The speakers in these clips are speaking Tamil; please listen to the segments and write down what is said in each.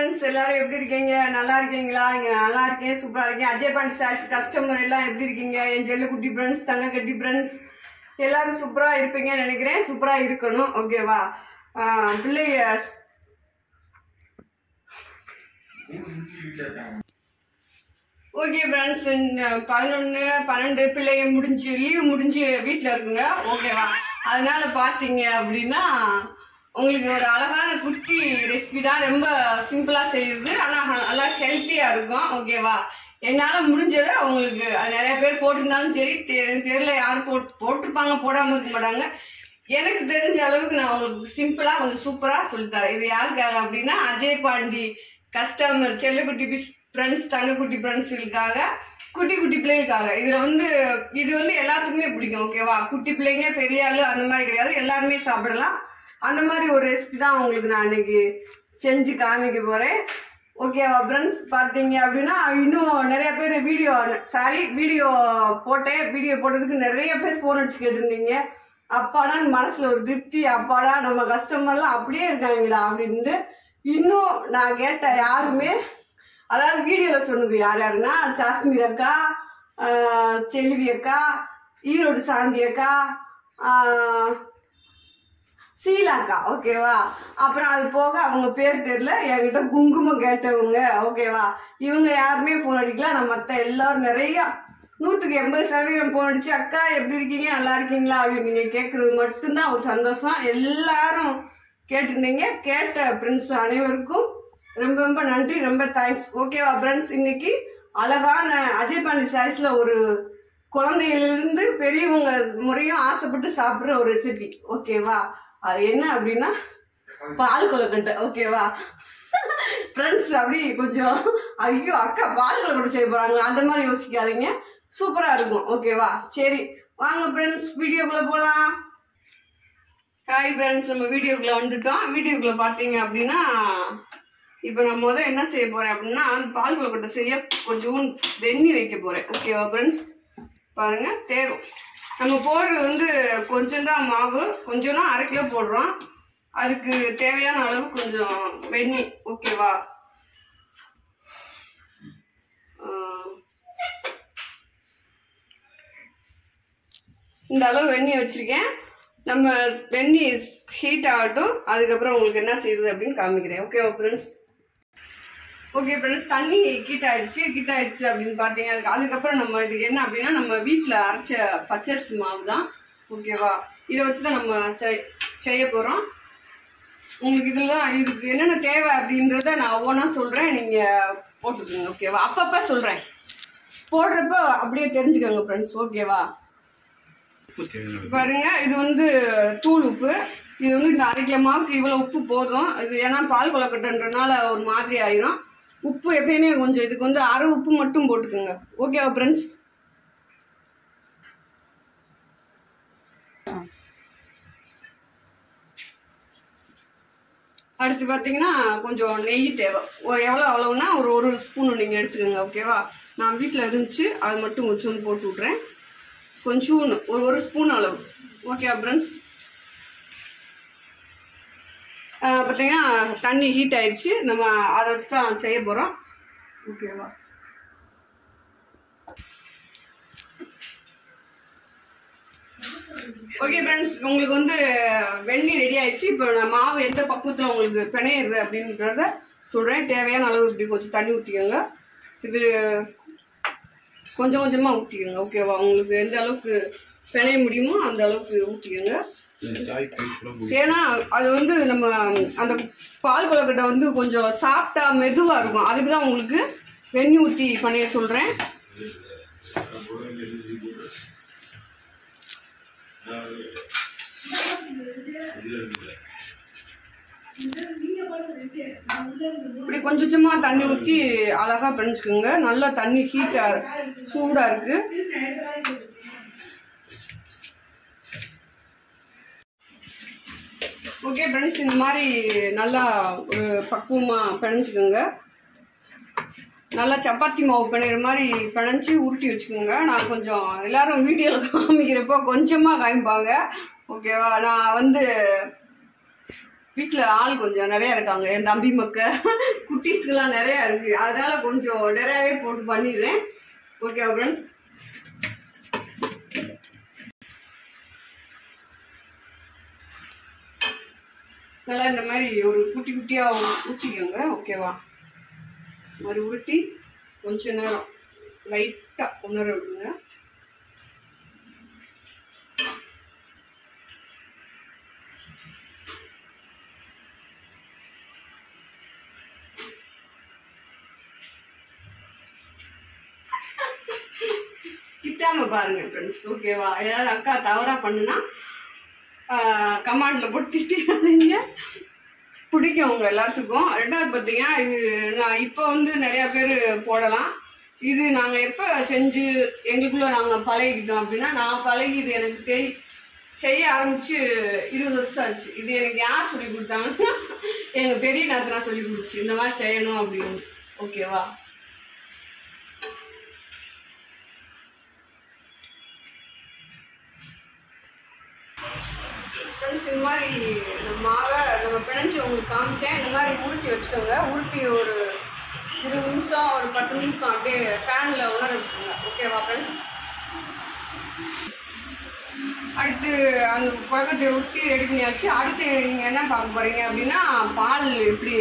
ஃப்ரெண்ட்ஸ் எல்லாரும் எப்படி இருக்கீங்க? நல்லா இருக்கீங்களா? இங்க நல்லா இருக்கேன், சூப்பரா இருக்கேன். அஜய் பாண்டி சார்ஸ் கஸ்டமர் எல்லாம் எப்படி இருக்கீங்க? என் ஜெல்லு குட்டி ஃப்ரெண்ட்ஸ், தங்க கட்டி ஃப்ரெண்ட்ஸ் எல்லாரும் சூப்பரா இருப்பீங்கன்னு நினைக்கிறேன். சூப்பரா இருக்கணும், ஓகேவா? பிள்ளைய ஓகே ஃப்ரெண்ட்ஸ், 11, 12 பிள்ளைங்க முடிஞ்சு லீவ் முடிஞ்சு வீட்டில் இருக்குங்க, ஓகேவா? அதனால பார்த்தீங்க அப்படின்னா உங்களுக்கு ஒரு அழகான குட்டி ரெசிபி தான். ரொம்ப சிம்பிளாக செய்யுது, ஆனால் நல்லா ஹெல்த்தியாக இருக்கும், ஓகேவா? என்னால் முடிஞ்சதை உங்களுக்கு நிறைய பேர் போட்டிருந்தாலும் சரி, தெரியல யார் போட்டிருப்பாங்க, போடாமல் இருக்க மாட்டாங்க. எனக்கு தெரிஞ்ச அளவுக்கு நான் உங்களுக்கு சிம்பிளாக கொஞ்சம் சூப்பராக சொல்லித்தரேன். இது யாருக்காக அப்படின்னா அஜய் பாண்டி கஸ்டமர் செல்லக்குட்டி ஃப்ரெண்ட்ஸ், தங்கக்குட்டி ஃப்ரெண்ட்ஸுகளுக்காக, குட்டி குட்டி பிள்ளைகளுக்காக. இது வந்து எல்லாத்துக்குமே பிடிக்கும், ஓகேவா? குட்டி பிள்ளைங்க, பெரிய ஆளு அந்த மாதிரி கிடையாது, எல்லாருமே சாப்பிடலாம். அந்த மாதிரி ஒரு ரெசிபி தான் உங்களுக்கு நான் இன்னைக்கு செஞ்சு காமிக்க போகிறேன், ஓகேவா ஃப்ரெண்ட்ஸ்? பார்த்தீங்க அப்படின்னா இன்னும் நிறைய பேர் வீடியோ போட்டேன். வீடியோ போட்டதுக்கு நிறைய பேர் ஃபோன் அடிச்சு கேட்டிருந்தீங்க. அப்பாடா மனசில் ஒரு திருப்தி, அப்பாடா நம்ம கஸ்டமர்லாம் அப்படியே இருக்காங்கடா அப்படின்ட்டு. இன்னும் நான் கேட்ட யாருமே, அதாவது வீடியோவில் சொன்னது யார் யாருன்னா ஜாஸ்மீர் அக்கா, செல்வி அக்கா, ஈரோடு சாந்தி அக்கா, சீலாக்கா, ஓகேவா? அப்புறம் அது போக அவங்க பேர் தெரியல, என்கிட்ட குங்குமம் கேட்டவங்க, ஓகேவா? இவங்க யாருமே ஃபோன் அடிக்கல. நான் மற்ற எல்லாரும் நிறையா 180% ஃபோன் அடிச்சு அக்கா எப்படி இருக்கீங்க, நல்லா இருக்கீங்களா அப்படின்னு நீங்கள் கேட்குறது மட்டும்தான் ஒரு சந்தோஷம். எல்லாரும் கேட்டிருந்தீங்க. கேட்ட ஃப்ரெண்ட்ஸ் அனைவருக்கும் ரொம்ப ரொம்ப நன்றி, ரொம்ப தேங்க்ஸ், ஓகேவா ஃப்ரெண்ட்ஸ்? இன்னைக்கு அழகான அஜய் பாண்டி சாரீஸ்ல ஒரு குழந்தையிலிருந்து பெரியவங்க முறையும் ஆசைப்பட்டு சாப்பிட்ற ஒரு ரெசிபி, ஓகேவா? அது என்ன அப்படின்னா பால் கொழுக்கட்டை, ஓகேவா ஃப்ரெண்ட்ஸ்? அப்படி கொஞ்சம் ஐயோ அக்கா பால் கொழுக்கட்டை செய்ய போறாங்க அந்த மாதிரி யோசிக்காதீங்க, சூப்பரா இருக்கும், ஓகேவா? சரி வாங்க ஃப்ரெண்ட்ஸ், வீடியோக்குள்ள போகலாம். ஹாய் ஃப்ரெண்ட்ஸ், நம்ம வீடியோக்குள்ள வந்துட்டோம். வீடியோக்குள்ள பார்த்தீங்க அப்படின்னா இப்போ நான் என்ன செய்ய போறேன் அப்படின்னா பால் கொழுக்கட்டை செய்ய கொஞ்சம் வெந்நி வைக்க போறேன், ஓகேவா ஃப்ரெண்ட்ஸ்? பாருங்க, தேவை நம்ம போடுறது கொஞ்சம் தான் மாவு, கொஞ்சம்னா 1/2 கிலோ போடுறோம். அதுக்கு தேவையான அளவு கொஞ்சம் வெந்நி, ஓகேவா? இந்த அளவு வெந்நி வச்சிருக்கேன். நம்ம வெந்நி ஹீட் ஆகட்டும், அதுக்கப்புறம் உங்களுக்கு என்ன செய்யுது அப்படின்னு காமிக்கிறேன், ஓகேவா ஃப்ரெண்ட்ஸ்? ஓகே ஃப்ரெண்ட்ஸ், தண்ணி ஹீட் ஆயிடுச்சு அப்படின்னு பார்த்தீங்க. அதுக்கப்புறம் நம்ம இதுக்கு என்ன அப்படின்னா நம்ம வீட்டில் அரைச்ச பச்சரிசி மாவு தான், ஓகேவா? இதை வச்சு தான் நம்ம செய்ய போகிறோம். உங்களுக்கு இதுக்கு என்னென்ன தேவை அப்படின்றத நான் ஒவ்வொன்றா சொல்கிறேன், நீங்கள் போட்டுக்கோங்க, ஓகேவா? அப்பப்போ சொல்கிறேன், போடுறப்ப அப்படியே தெரிஞ்சுக்கோங்க ஃப்ரெண்ட்ஸ், ஓகேவா? பாருங்க, இது தூள் உப்பு. இது இந்த 1/2 கிலோ மாவுக்கு இவ்வளோ உப்பு போதும். இது ஏன்னா பால் கொழுக்கட்டைன்றனால ஒரு மாதிரி ஆயிரும். உப்பு எப்பயுமே கொஞ்சம் இதுக்கு 1/2 உப்பு மட்டும் போட்டுக்கோங்க, ஓகேவா ஃப்ரெண்ட்ஸ்? அடுத்து பார்த்தீங்கன்னா கொஞ்சம் நெய் தேவை. அவ்வளவுனா ஒரு ஸ்பூன் நீங்கள் எடுத்துக்கோங்க, ஓகேவா? நான் வீட்டில் இருந்துச்சு, அது மட்டும் கொஞ்சோண்டு போட்டு விட்றேன். கொஞ்சோன்னு ஒரு ஸ்பூன் அளவு, ஓகேவா ஃப்ரெண்ட்ஸ்? பார்த்தீங்கன்னா தண்ணி ஹீட் ஆயிடுச்சு, நம்ம அதை வச்சு தான் செய்ய போகிறோம், ஓகேவா? ஓகே ஃப்ரெண்ட்ஸ், உங்களுக்கு வெந்நி ரெடி ஆயிடுச்சு. இப்போ நான் மாவு எந்த பக்குவத்தில் உங்களுக்கு பிணையிறது அப்படின்றத சொல்கிறேன். தேவையான அளவு இப்படி கொஞ்சம் தண்ணி ஊற்றிக்கோங்க. இது கொஞ்சம் கொஞ்சமாக ஊற்றிக்கோங்க, ஓகேவா? உங்களுக்கு எந்த அளவுக்கு பிணைய முடியுமோ அந்த அளவுக்கு ஊற்றிக்கோங்க. ஏன்னா அது நம்ம அந்த பால் கொழுக்கட்டை கொஞ்சம் சாப்பிட்டா மெதுவாக இருக்கும், அதுக்கு தான் உங்களுக்கு வெந்நி ஊற்றி பண்ணிய சொல்கிறேன். இப்படி கொஞ்சமா தண்ணி ஊற்றி அழகா பிணைஞ்சுக்கோங்க. நல்லா தண்ணி சூடா இருக்கு. ஓகே ஃப்ரெண்ட்ஸ், இந்த மாதிரி நல்லா ஒரு பக்குவமாக பிணைஞ்சிக்கோங்க. நல்லா சப்பாத்தி மாவு பிணைகிற மாதிரி பிணைஞ்சி உருட்டி வச்சுக்கோங்க. நான் கொஞ்சம் எல்லாரும் வீடியோவில் காமிக்கிறப்போ கொஞ்சமாக காமிப்பாங்க, ஓகேவா? நான் வீட்டில் ஆள் கொஞ்சம் நிறையா இருக்காங்க, என் தம்பி குட்டீஸ்க்கெல்லாம் நிறையா இருக்குது, அதனால கொஞ்சம் நிறையாவே போட்டு பண்ணிடுறேன். ஓகே ஃப்ரெண்ட்ஸ், நல்லா இந்த மாதிரி ஒரு குட்டி குட்டியாக ஊற்றிக்கோங்க. ஓகேவா? இந்த மாதிரி ஊற்றி கொஞ்ச நேரம் லைட்டாக உணர விடுங்க. திட்டாம பாருங்க ஃப்ரெண்ட்ஸ். ஓகேவா? ஏதாவது அக்கா தவறா பண்ணுனா கமாண்டில் போட்டு திட்டாதீங்க, பிடிக்கும் உங்க எல்லாத்துக்கும். ரெண்டாவது பார்த்தீங்கன்னா, இது நான் இப்போ வந்து நிறையா பேர் போடலாம். இது நாங்கள் எப்போ செஞ்சு எங்களுக்குள்ள நாங்கள் பழகிக்கிட்டோம் அப்படின்னா, நான் பழகி இது எனக்கு செய்ய ஆரம்பிச்சு 20 வருஷம் ஆச்சு. இது எனக்கு யார் சொல்லி கொடுத்தாங்கன்னா, எங்கள் பெரிய நாத்தனா சொல்லி கொடுத்துச்சு இந்த மாதிரி செய்யணும் அப்படின்னு. ஓகேவா? ஃப்ரெண்ட்ஸ், இந்த மாதிரி மாவை நம்ம பிணைஞ்சி உங்களுக்கு காமிச்சேன். இந்த மாதிரி உருட்டி வச்சுக்கோங்க. உருட்டி ஒரு 20 நிமிஷம் ஒரு 10 நிமிஷம் அப்படியே ஃபேனில் உணர விட்டுருங்க. ஓகேவா ஃப்ரெண்ட்ஸ்? அடுத்து அந்த கொழுக்கட்டையை உருட்டி ரெடி பண்ணியாச்சு. அடுத்து நீங்கள் என்ன பார்க்க போகிறீங்க அப்படின்னா, பால் எப்படி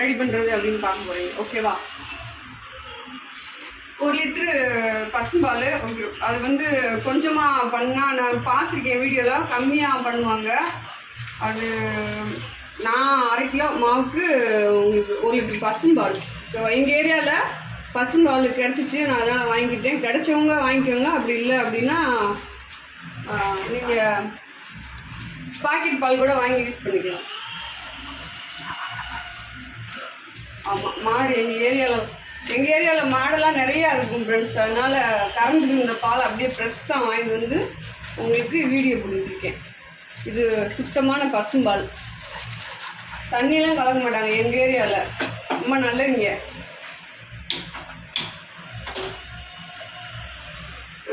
ரெடி பண்ணுறது அப்படின்னு பார்க்க போகிறீங்க. ஓகேவா? 1 லிட்ரு பசும்பால். ஓகே, அது வந்து கொஞ்சமாக பண்ணால் நான் பார்த்துருக்கேன் வீடியோவில், கம்மியாக பண்ணுவாங்க. அது நான் 1/2 கிலோ மாவுக்கு உங்களுக்கு 1 லிட்ரு பசும்பால். எங்கள் ஏரியாவில் பசும்பால் கிடச்சிச்சு, நான் அதனால் வாங்கிக்கிட்டேன். கிடைச்சவங்க வாங்கிக்கோங்க, அப்படி இல்லை அப்படின்னா நீங்கள் பாக்கெட் பால் கூட வாங்கி யூஸ் பண்ணிக்கலாம். ஆமாம், மாடு எங்கள் ஏரியாவில் மாடெல்லாம் நிறையா இருக்கும் ஃப்ரெண்ட்ஸ். அதனால் கறந்துட்டு இந்த பால் அப்படியே ஃப்ரெஷ்ஷாக வாங்கிட்டு வந்து உங்களுக்கு வீடியோ கொடுத்துருக்கேன். இது சுத்தமான பசும்பால், தண்ணியெல்லாம் கலக்க மாட்டாங்க எங்கள் ஏரியாவில். ரொம்ப நல்லவங்க.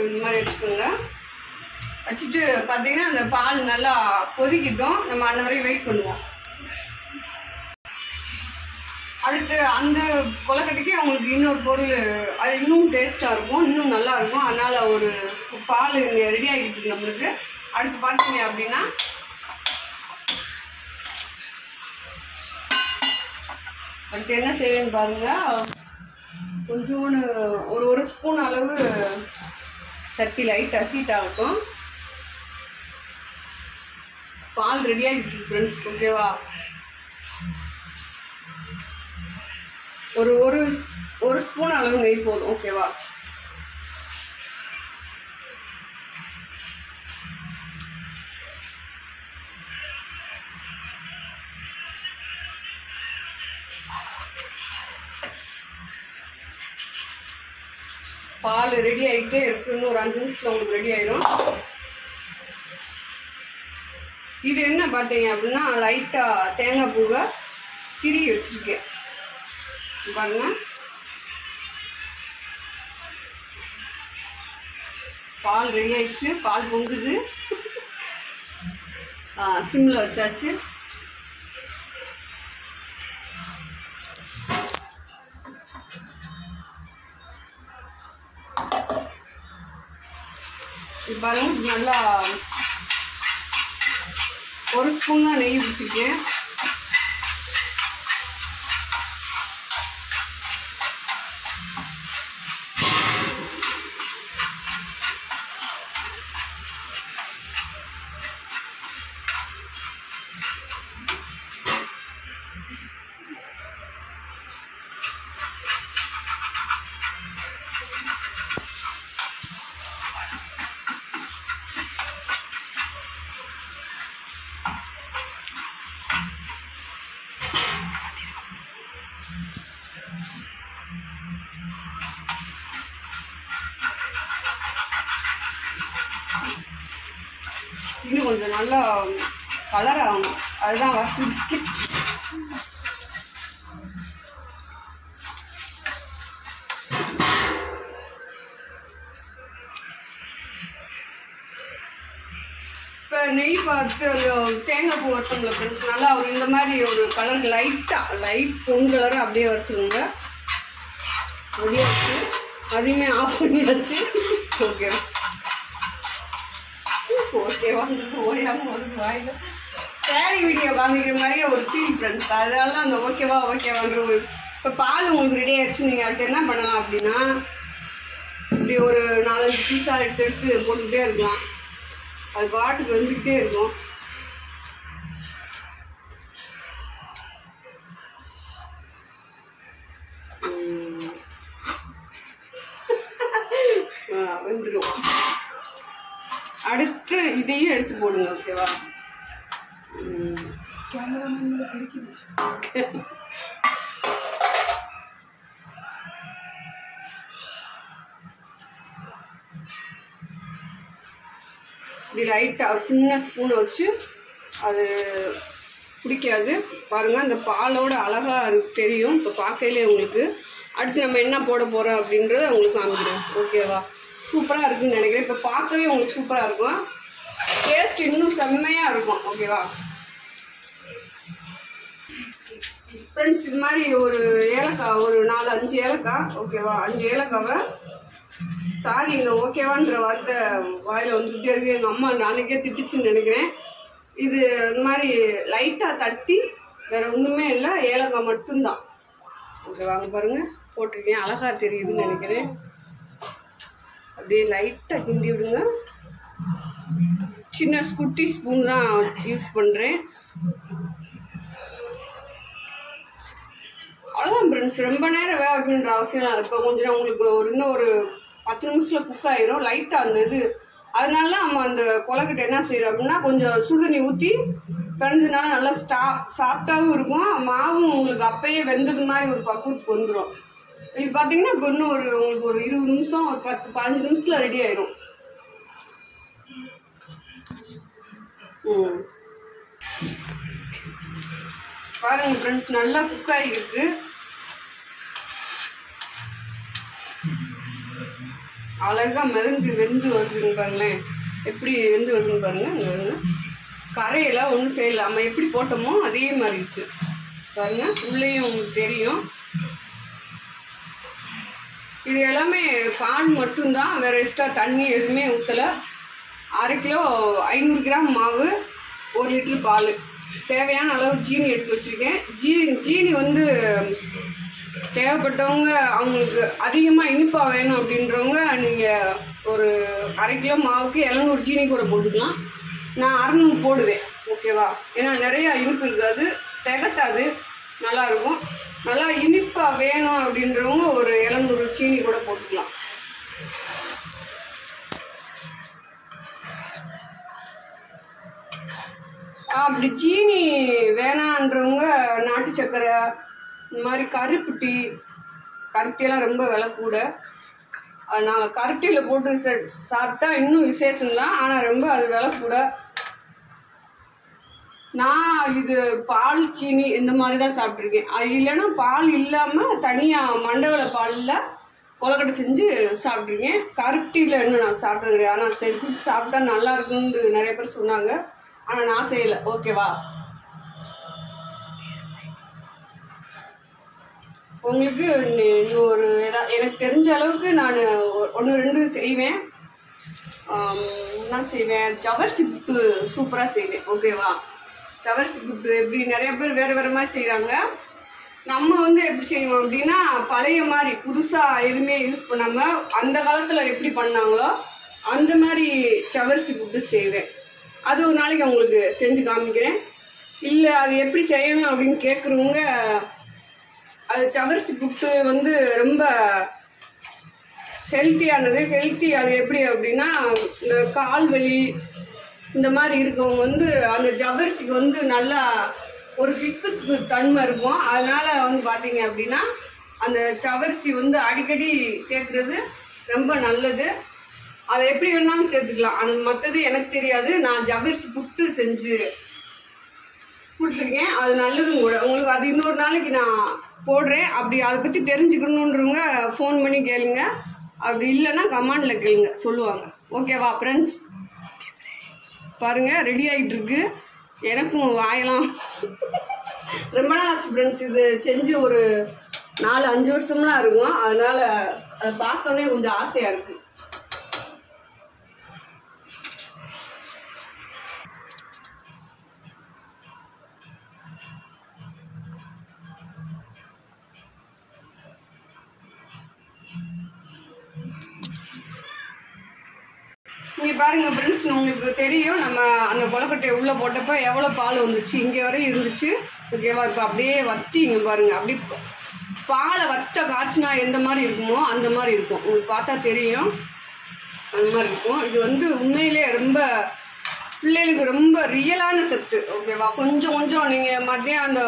இந்த மாதிரி வச்சுக்கோங்க. வச்சுட்டு பார்த்தீங்கன்னா அந்த பால் நல்லா கொதிக்கிட்டோம். நம்ம அந்த வரையும் வெயிட் பண்ணுவோம். அடுத்து அந்த கொழுக்கட்டைக்கு அவங்களுக்கு இன்னொரு பொருள், அது இன்னும் டேஸ்ட்டாக இருக்கும், இன்னும் நல்லா இருக்கும். அதனால் ஒரு பால் இங்கே ரெடி ஆகிட்டு இருக்கு நம்மளுக்கு. அடுத்து பார்த்தீங்க அப்படின்னா, அடுத்து என்ன செய்வேன்னு பாருங்கள். கொஞ்சோன்னு ஒரு ஸ்பூன் அளவு சட்டி லைட்டாக ஹீட் ஆகட்டும். பால் ரெடி ஆகிட்டு இருக்கு ஃப்ரெண்ட்ஸ். ஓகேவா? ஒரு ஸ்பூன் அளவு நெய் போதும். ஓகேவா? பால் ரெடி ஆகிட்டே இருக்கு. இன்னும் ஒரு 5 நிமிஷத்தில் உங்களுக்கு ரெடி ஆயிடும். இது என்ன பார்த்தீங்க அப்படின்னா, லைட்டாக தேங்காய் பூவை திருகி வச்சுருக்கேன் பாருங்க. பால் ரெடி ஆயிடுச்சு, பால் பொங்குது. சிம்மில் வச்சாச்சு. பாருங்க, நல்லா ஒரு ஸ்பூன் தான் நெய் ஊற்றிருக்கேன். இன்னும் கொஞ்சம் நல்லா கலர் ஆகணும், அதுதான் வசதி. இப்போ நெய் பார்த்து அந்த தேங்காய் பூ வறுத்தோம்ல ஃப்ரெண்ட்ஸ், நல்லா ஒரு இந்த மாதிரி ஒரு கலர் லைட் பொன் கலராக அப்படியே வறுத்துருங்க. அப்படியே வச்சு அதையுமே ஆஃப் பண்ணியாச்சு. ஓகேவான்றது ஓயாமல் ஒரு வாயில் சேரீ வீடியோ காமிக்கிற மாதிரியே ஒரு ஃபீல் ஃப்ரெண்ட்ஸ். அதனால அந்த ஓகேவான்ற ஒரு இப்போ பால் உங்களுக்கு ரெடி ஆகிடுச்சு. நீங்கள் அடுத்து என்ன பண்ணலாம் அப்படின்னா, இப்படி ஒரு 4-5 பீஸாக எடுத்து போட்டுக்கிட்டே இருக்கலாம். அது பாட்டுக்கு வந்துக்கிட்டே இருக்கும். வந்துடும். அடுத்து இதையும் எடுத்து போடுங்க. ஓகேவா? கேமராமேன் தெரிக்குது. இப்படி லைட்டாக சின்ன ஸ்பூனை வச்சு, அது பிடிக்காது பாருங்கள், அந்த பாலோட அழகாக தெரியும் இப்போ பார்க்கையிலே உங்களுக்கு. அடுத்து நம்ம என்ன போட போகிறோம் அப்படின்றத உங்களுக்கு காமிக்கிறேன். ஓகேவா? சூப்பராக இருக்குதுன்னு நினைக்கிறேன். இப்போ பார்க்கவே உங்களுக்கு சூப்பராக இருக்கும், டேஸ்ட் இன்னும் செம்மையாக இருக்கும். ஓகேவா ஃப்ரெண்ட்ஸ்? இது மாதிரி ஒரு ஏலக்காய், ஒரு 4-5 ஏலக்காய். ஓகேவா? 5 ஏலக்காவை, சாரி இந்த ஓகேவான்ற வார்த்தை வாயில் வந்துகிட்டே இருக்கு. எங்கள் அம்மா நாளைக்கே திட்டுச்சுன்னு நினைக்கிறேன். இது இந்த மாதிரி லைட்டாக தட்டி, வேறு ஒன்றுமே இல்லை, ஏலக்காய் மட்டும்தான். ஓகேவாங்க? பாருங்கள் போட்டிருக்கேன், அழகாக தெரியுதுன்னு நினைக்கிறேன். அப்படியே லைட்டாக கிண்டி விடுங்க. சின்ன குட்டி ஸ்பூன் தான் யூஸ் பண்ணுறேன். அவ்வளோதான் ஃப்ரெண்ட்ஸ். ரொம்ப நேரம் வேக வைக்கணுன்ற அவசியம் இல்லை. இப்போ கொஞ்சம் உங்களுக்கு இன்னும் ஒரு 10 நிமிஷத்தில் குக் ஆயிரும். லைட்டாக அந்த இது, அதனால நம்ம அந்த கொலக்கட்டை என்ன செய்கிறோம் அப்படின்னா, கொஞ்சம் சுடுதண்ணி ஊற்றி பிணைஞ்சதுனால நல்லா சாஃப்டாகவும் இருக்கும். மாவும் உங்களுக்கு அப்பயே வெந்தது மாதிரி ஒரு பக்குவத்துக்கு வந்துடும். இது பார்த்தீங்கன்னா இப்போ இன்னும் உங்களுக்கு ஒரு 20 நிமிஷம், ஒரு 10-15 நிமிஷத்தில் ரெடி ஆயிரும். பாருங்க ஃப்ரெண்ட்ஸ், நல்லா குக் ஆகிருக்கு. அழகா வெந்து வருதுன்னு பாருங்களேன், எப்படி வெந்து வருதுன்னு பாருங்க. இங்கே கரையெல்லாம் ஒன்றும் செய்யலை, நம்ம எப்படி போட்டோமோ அதே மாதிரி இருக்கு பாருங்க. உள்ளேயும் உங்களுக்கு தெரியும். இது எல்லாமே பால் மட்டும்தான், வேறு எக்ஸ்ட்ரா தண்ணி எதுவுமே ஊற்றலை. 1/2 கிலோ 500 கிராம் மாவு, 1 லிட்டர் பால், தேவையான அளவு ஜீனி எடுத்து வச்சுருக்கேன். ஜீனி வந்து தேவைப்பட்டவங்க, அவங்களுக்கு அதிகமாக இனிப்பாக வேணும் அப்படின்றவங்க நீங்கள் ஒரு 1/2 கிலோ மாவுக்கு 700 ஜீனி கூட போட்டுக்கலாம். நான் 600 போடுவேன். ஓகேவா? ஏன்னா நிறையா இனிப்பு இருக்காது, திகட்டாது, நல்லாயிருக்கும். நல்லா இனிப்பாக வேணும் அப்படின்றவங்க ஒரு 700 சீனி கூட போட்டுக்கலாம். அப்படி ஜீனி வேணான்றவங்க நாட்டு சக்கரை, இந்த மாதிரி கருப்பட்டியெல்லாம் ரொம்ப விலை கூட. நான் கருப்பட்டியில் போட்டு சாப்பிட்டா இன்னும் விசேஷம்தான், ஆனால் ரொம்ப அது விலை கூட. நான் இது பால் சீனி இந்த மாதிரி தான் சாப்பிட்ருக்கேன். அது இல்லைன்னா பால் இல்லாமல் தனியாக மண்டவள பாலில் கொலக்கட்டை செஞ்சு சாப்பிட்ருக்கேன். கருப்பட்டியில் இன்னும் நான் சாப்பிட்டது கிடையாது. ஆனால் செஞ்சு சாப்பிட்டா நல்லா இருக்குன்னு நிறைய பேர் சொன்னாங்க, ஆனால் நான் செய்யலை. ஓகேவா? உங்களுக்கு இன்னொரு எனக்கு தெரிஞ்ச அளவுக்கு நான் 1-2 செய்வேன். என்ன செய்வேன், ஜவர்சி புட்டு சூப்பராக செய்வேன். ஓகேவா? ஜவர்சி புட்டு எப்படி நிறைய பேர் வேறு வேறு மாதிரி செய்கிறாங்க. நம்ம வந்து எப்படி செய்வோம் அப்படின்னா, பழைய மாதிரி புதுசாக எதுவுமே யூஸ் பண்ணாமல் அந்த காலத்தில் எப்படி பண்ணாங்களோ அந்த மாதிரி ஜவர்சி புட்டு செய்வேன். அது ஒரு நாளைக்கு உங்களுக்கு செஞ்சு காமிக்கிறேன். இல்லை அது எப்படி செய்யணும் அப்படின்னு கேட்குறவங்க, அது ஜவர்சி புட்டு வந்து ரொம்ப ஹெல்த்தியானது. அது எப்படி அப்படின்னா, இந்த கால் வலி இந்த மாதிரி இருக்கவங்க வந்து அந்த ஜவர்சிக்கு வந்து நல்லா ஒரு பிஸ்பிஸ்பு தன்மை இருக்கும். அதனால் வந்து பார்த்தீங்க அப்படின்னா அந்த ஜவர்சி வந்து அடிக்கடி சேர்க்குறது ரொம்ப நல்லது. அதை எப்படி வேணாலும் சேர்த்துக்கலாம். ஆனால் மற்றது எனக்கு தெரியாது. நான் ஜவர்சி புட்டு செஞ்சு கொடுத்துருக்கேன், அது நல்லதும் கூட. உங்களுக்கு அது இன்னொரு நாளைக்கு நான் போடுறேன். அப்படி அதை பற்றி தெரிஞ்சுக்கணுன்றவங்க ஃபோன் பண்ணி கேளுங்க, அப்படி இல்லைன்னா கமெண்டில் கேளுங்க, சொல்லுவாங்க. ஓகேவா ஃப்ரெண்ட்ஸ்? பாருங்கள் ரெடி ஆகிட்டு இருக்கு. எனக்கும் வாயலாம் ரொம்ப நாள் ஆச்சு ஃப்ரெண்ட்ஸ். இது செஞ்சு ஒரு 4-5 வருஷம்லாம் இருக்கும். அதனால் அதை பார்த்தோன்னே கொஞ்சம் ஆசையாக இருக்குது. நீங்கள் பாருங்கள் ஃப்ரெண்ட்ஸ், உங்களுக்கு தெரியும் நம்ம அந்த கொலக்கட்டையை உள்ளே போட்டப்போ எவ்வளோ பால் வந்துச்சு. இங்கே வரை இருந்துச்சு. ஓகேவா? இப்போ அப்படியே வத்தி இங்கே பாருங்கள். அப்படியே பாலை வத்த காய்ச்சினா எந்த மாதிரி இருக்குமோ அந்த மாதிரி இருக்கும். உங்களுக்கு பார்த்தா தெரியும், அந்த மாதிரி இருக்கும். இது வந்து உண்மையிலே ரொம்ப பிள்ளைகளுக்கு ரொம்ப ரியலான சத்து. ஓகேவா? கொஞ்சம் கொஞ்சம் நீங்கள் மதியம் அந்த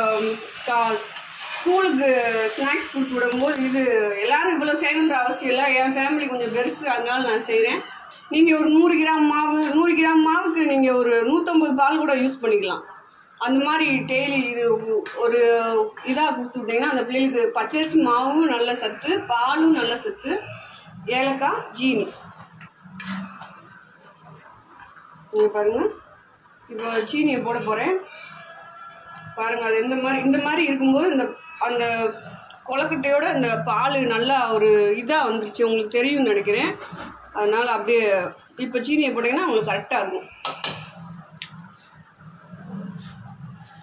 ஸ்கூலுக்கு ஸ்நாக்ஸ் கொடுத்து விடும்போது இது எல்லோரும் இவ்வளோ செய்யணுன்ற அவசியம் இல்லை. என் ஃபேமிலி கொஞ்சம் பெருசு, அதனால நான் செய்கிறேன். நீங்கள் ஒரு 100 கிராம் மாவுக்கு நீங்கள் ஒரு 150 பால் கூட யூஸ் பண்ணிக்கலாம். அந்த மாதிரி டெய்லி இது ஒரு இதாக கொடுத்து விட்டிங்கன்னா அந்த பிள்ளைகளுக்கு பச்சரிசி மாவும் நல்ல சத்து, பாலும் நல்ல சத்து, ஏலக்காய், ஜீனி. நீங்கள் பாருங்கள், இப்போ சீனியை போட போகிறேன். பாருங்கள், அது இந்த மாதிரி இருக்கும்போது அந்த கொலக்கட்டையோட அந்த பால் நல்லா ஒரு இதாக வந்துருச்சு. உங்களுக்கு தெரியும்னு நினைக்கிறேன். அதனால் அப்படியே இப்போ சீனியை போட்டிங்கன்னா உங்களுக்கு கரெக்டாக இருக்கும்.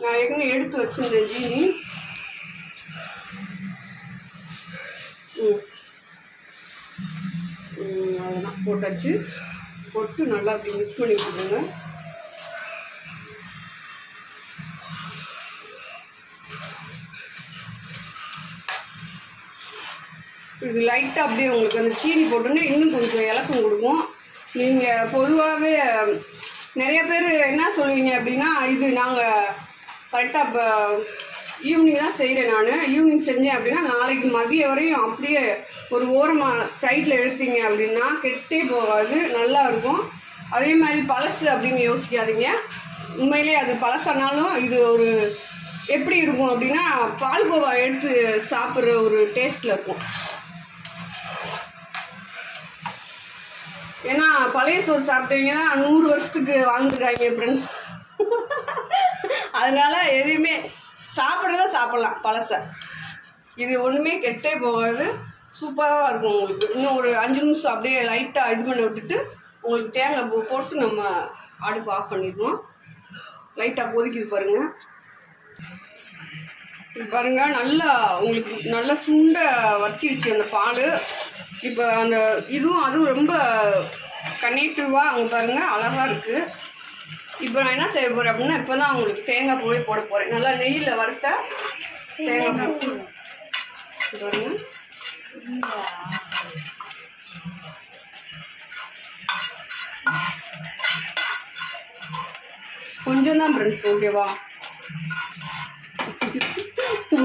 நான் ஏற்கனவே எடுத்து வச்சிருந்தேன் சீனி. அதெல்லாம் போட்டாச்சு. போட்டு நல்லா அப்படி மிக்ஸ் பண்ணி கொடுங்க. இது லைட்டாக அப்படியே உங்களுக்கு அந்த சீனி போட்டோன்னே இன்னும் கொஞ்சம் இலக்கம் கொடுக்கும். நீங்கள் பொதுவாகவே நிறைய பேர் என்ன சொல்லுவீங்க அப்படின்னா, இது நாங்கள் கரெக்டாக இப்போ ஈவினிங் தான் செய்கிறேன். நான் ஈவினிங் செஞ்சேன் அப்படின்னா நாளைக்கு மதியம் வரையும் அப்படியே ஒரு ஓரமாக சைடில் எடுத்தீங்க அப்படின்னா கெட்டே போகாது, நல்லா இருக்கும். அதே மாதிரி பழசு அப்படின்னு யோசிக்காதீங்க. உண்மையிலே அது பழசானாலும் இது ஒரு எப்படி இருக்கும் அப்படின்னா பால்கோவா எடுத்து சாப்பிட்ற ஒரு டேஸ்ட்டில் இருக்கும். ஏன்னா பழைய சோறு சாப்பிட்டீங்கன்னா 100 வருஷத்துக்கு வாழ்ந்துருக்காங்க ஃப்ரெண்ட்ஸ். அதனால எதுவுமே சாப்பிட்றத சாப்பிட்லாம் பழச. இது ஒன்றுமே கெட்டே போகாது, சூப்பராக இருக்கும். உங்களுக்கு இன்னும் ஒரு 5 நிமிஷம் அப்படியே லைட்டாக இது பண்ணி விட்டுட்டு உங்களுக்கு தேங்காய் பூ போட்டு நம்ம அடுப்பு ஆஃப் பண்ணிடுவோம். லைட்டாக கொதிக்குது பாருங்கள். பாருங்கள், நல்லா உங்களுக்கு நல்லா சுண்ட வத்திடுச்சு அந்த பால். இப்போ அந்த அதுவும் ரொம்ப கனெக்டிவாக அங்கே பாருங்கள் அழகாக இருக்குது. இப்போ நான் என்ன செய்ய போகிறேன் அப்படின்னா, இப்போ தான் உங்களுக்கு தேங்காய் பூவே போட போகிறேன். நல்லா நெய்யில் வறுத்த தேங்காய் பூ பாருங்க. கொஞ்சம் தான் ஃப்ரெண்ட்ஸ். ஓகேவா?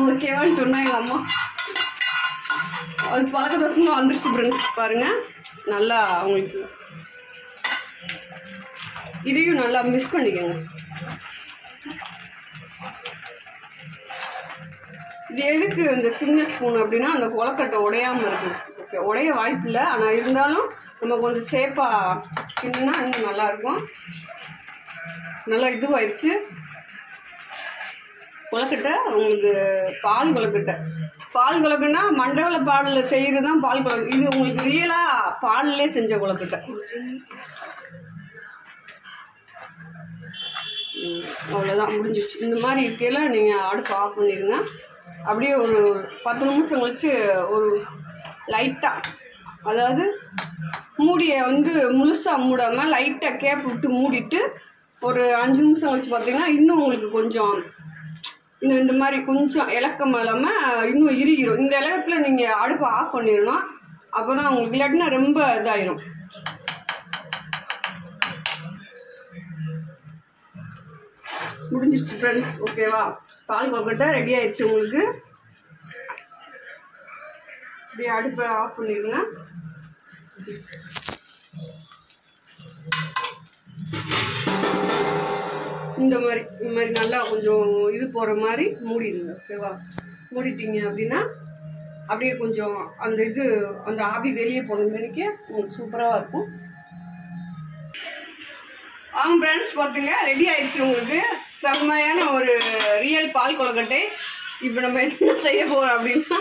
ஓகேவான்னு சொன்னா எங்கள் அம்மா. அது பார்க்க தோசமாக வந்துருச்சு ஃப்ரெண்ட்ஸ். பாருங்கள், நல்லா அவங்களுக்கு இதையும் நல்லா மிக்ஸ் பண்ணிக்கோங்க. இது எதுக்கு இந்த சின்ன ஸ்பூன் அப்படின்னா அந்த கொலக்கட்டை உடையாமல் இருக்குது. ஓகே, உடைய வாய்ப்பு இல்லை. ஆனால் இருந்தாலும் நம்ம கொஞ்சம் சேஃபாக கிண்டுனா இன்னும் நல்லாயிருக்கும். நல்லா இதுவாயிடுச்சு கொலக்கட்டை. உங்களுக்கு பால் கொலக்கட்டைனா மண்டவள பாலில் செய்கிறது தான் பால் கொலக்கட்டை. இது உங்களுக்கு ரியலாக பாலிலே செஞ்ச கொலக்கட்டை. அவ்வளோதான், முடிஞ்சிச்சு. இந்த மாதிரி இருக்கையில் நீங்கள் அடுப்பு ஆஃப் பண்ணிடுங்க. அப்படியே ஒரு 10 நிமிஷம் கழிச்சு ஒரு லைட்டாக, அதாவது மூடியை வந்து முழுசாக மூடாமல் லைட்டாக கேப் விட்டு மூடிட்டு ஒரு 5 நிமிஷம் கழிச்சு பார்த்தீங்கன்னா இன்னும் உங்களுக்கு கொஞ்சம் இந்த மாதிரி கொஞ்சம் இலக்கம் இல்லாமல் இன்னும் இறுகிரும். இந்த இலக்கத்தில் நீங்கள் அடுப்பை ஆஃப் பண்ணிடணும். அப்போ தான் உங்களுக்கு இல்லாட்டினா ரொம்ப இதாயிரும். முடிஞ்சிருச்சு ஃப்ரெண்ட்ஸ். ஓகேவா? பால் கொலக்கட்டை ரெடி ஆயிடுச்சு உங்களுக்கு. இப்படியே அடுப்பை ஆஃப் பண்ணிடுங்க. இந்த மாதிரி நல்லா கொஞ்சம் இது போகிற மாதிரி மூடிடுங்க. ஓகேவா? மூடிட்டீங்க அப்படின்னா அப்படியே கொஞ்சம் அந்த ஆவி வெளியே போன மாதிரிக்கு உங்களுக்கு சூப்பராக இருக்கும். வாங்க ஃப்ரெண்ட்ஸ், பார்த்துங்க ரெடி ஆயிடுச்சு உங்களுக்கு செம்மையான ஒரு ரியல் பால் கொழுக்கட்டை. இப்போ நம்ம என்ன செய்ய போகிறோம் அப்படின்னா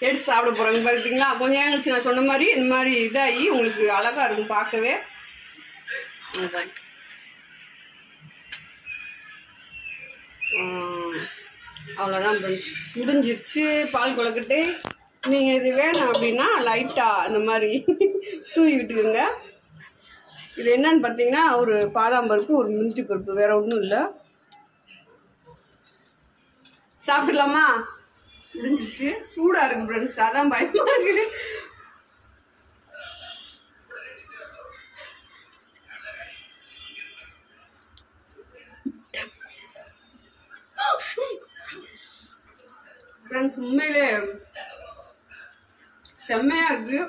எடுத்து சாப்பிட போகிறோம். பார்த்தீங்களா, கொஞ்சம் நேரம் கழிச்சு நான் சொன்ன மாதிரி இந்த மாதிரி இதாகி உங்களுக்கு அழகாக இருக்கும் பார்க்கவே. அவ்வளோதான் ஃப்ரெண்ட்ஸ், முடிஞ்சிருச்சு பால் கொழுக்கட்டை. நீங்கள் இது வேணும் அப்படின்னா லைட்டாக இந்த மாதிரி தூவி விட்டுக்குங்க. இது என்னன்னு பார்த்தீங்கன்னா ஒரு பாதாம் பருப்பு, ஒரு முந்திரி பருப்பு, வேற ஒன்றும் இல்லை. சாப்பிடலாமா? முடிஞ்சிருச்சு. சூடாக இருக்கு ஃப்ரெண்ட்ஸ், அதான் பயமாக இருக்குது. ஃப்ரெண்ட்ஸ் உண்மையிலே செம்மையாக இருக்குது,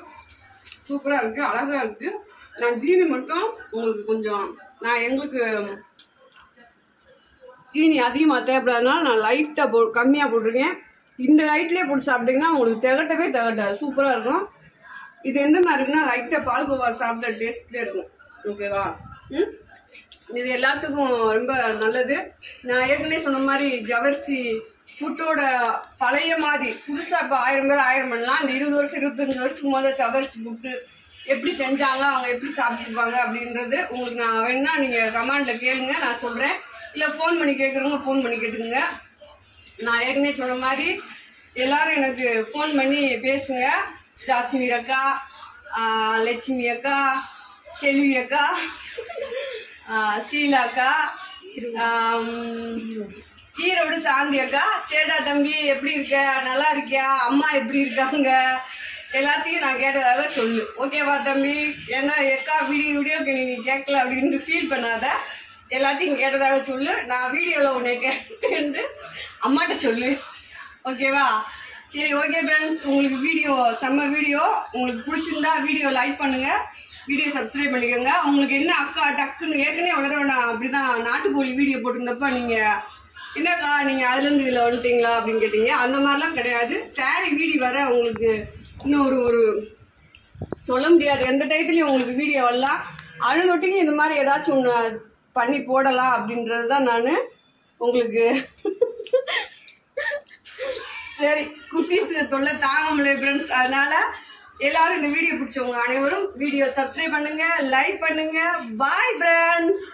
சூப்பராக இருக்குது, அழகாக இருக்குது. நான் ஜீனி மட்டும் உங்களுக்கு கொஞ்சம் எங்களுக்கு சீனி அதிகமாக தேவைப்படாதனால நான் லைட்டாக கம்மியாக போட்டிருக்கேன். இந்த லைட்லேயே போட்டு சாப்பிட்டீங்கன்னா உங்களுக்கு திகட்டவே திகட்டாது, சூப்பராக இருக்கும். இது எந்த மாதிரி இருக்குன்னா லைட்டாக பால்கோவா சாப்பிட்ட டேஸ்ட்லேயே இருக்கும். ஓகேவா? இது எல்லாத்துக்கும் ரொம்ப நல்லது. நான் ஏற்கனவே சொன்ன மாதிரி ஜவர்சி புட்டோட பழைய மாதிரி புதுசாக இப்போ 1000 பேர் 1000 பண்ணலாம். இந்த 20 வருஷம் 25 வருஷத்துக்கு முதல்ல ஜவர்சி புட்டு எப்படி செஞ்சாங்க, அவங்க எப்படி சாப்பிட்டுருப்பாங்க அப்படின்றது உங்களுக்கு நான் வேணா நீங்கள் கமெண்டில் கேளுங்க, நான் சொல்கிறேன். இல்லை ஃபோன் பண்ணி கேட்குறவங்க ஃபோன் பண்ணி கேட்டுக்குங்க. நான் ஏற்கனவே சொன்ன மாதிரி எல்லாரும் எனக்கு ஃபோன் பண்ணி பேசுங்க. ஜாஸ்மி அக்கா, லட்சுமி அக்கா, செல்வி அக்கா, சீலா அக்கா, ஈரோடு சாந்தி அக்கா, சேடா தம்பி எப்படி இருக்க, நல்லா இருக்கியா, அம்மா எப்படி இருக்காங்க, எல்லாத்தையும் நான் கேட்டதாக சொல்லு. ஓகேவா தம்பி? ஏன்னா எக்கா வீடியோக்கு நீ கேட்கல அப்படின்னு ஃபீல் பண்ணாத, எல்லாத்தையும் கேட்டதாக சொல்லு. நான் வீடியோவில் உன்னை கேட்டு அம்மாட்ட சொல்லு. ஓகேவா? சரி, ஓகே ஃப்ரெண்ட்ஸ், உங்களுக்கு வீடியோ செம்ம வீடியோ. உங்களுக்கு பிடிச்சிருந்தா வீடியோ லைக் பண்ணுங்கள், வீடியோ சப்ஸ்கிரைப் பண்ணிக்கோங்க. உங்களுக்கு என்ன அக்கா டக்குன்னு ஏற்கனவே வளர நான் அப்படி தான் நாட்டுக்கோழி வீடியோ போட்டிருந்தப்ப நீங்கள் என்னக்கா நீங்கள் அதுலேருந்து இதில் வந்துட்டீங்களா அப்படின்னு கேட்டீங்க. அந்த மாதிரிலாம் கிடையாது. சாரி வீடியோ வர உங்களுக்கு இன்னும் ஒரு சொல்ல முடியாது எந்த டயத்துலையும் உங்களுக்கு வீடியோ வரலாம். அழுதொட்டிங்க இந்த மாதிரி ஏதாச்சும் ஒன்று பண்ணி போடலாம் அப்படின்றது தான் நான் உங்களுக்கு. சரி, குட்டீஸ் தொல்லை தாங்க முடியல ஃப்ரெண்ட்ஸ். அதனால எல்லாரும் இந்த வீடியோ பிடிச்சவங்க அனைவரும் வீடியோ சப்ஸ்கிரைப் பண்ணுங்க, லைக் பண்ணுங்க. Bye friends.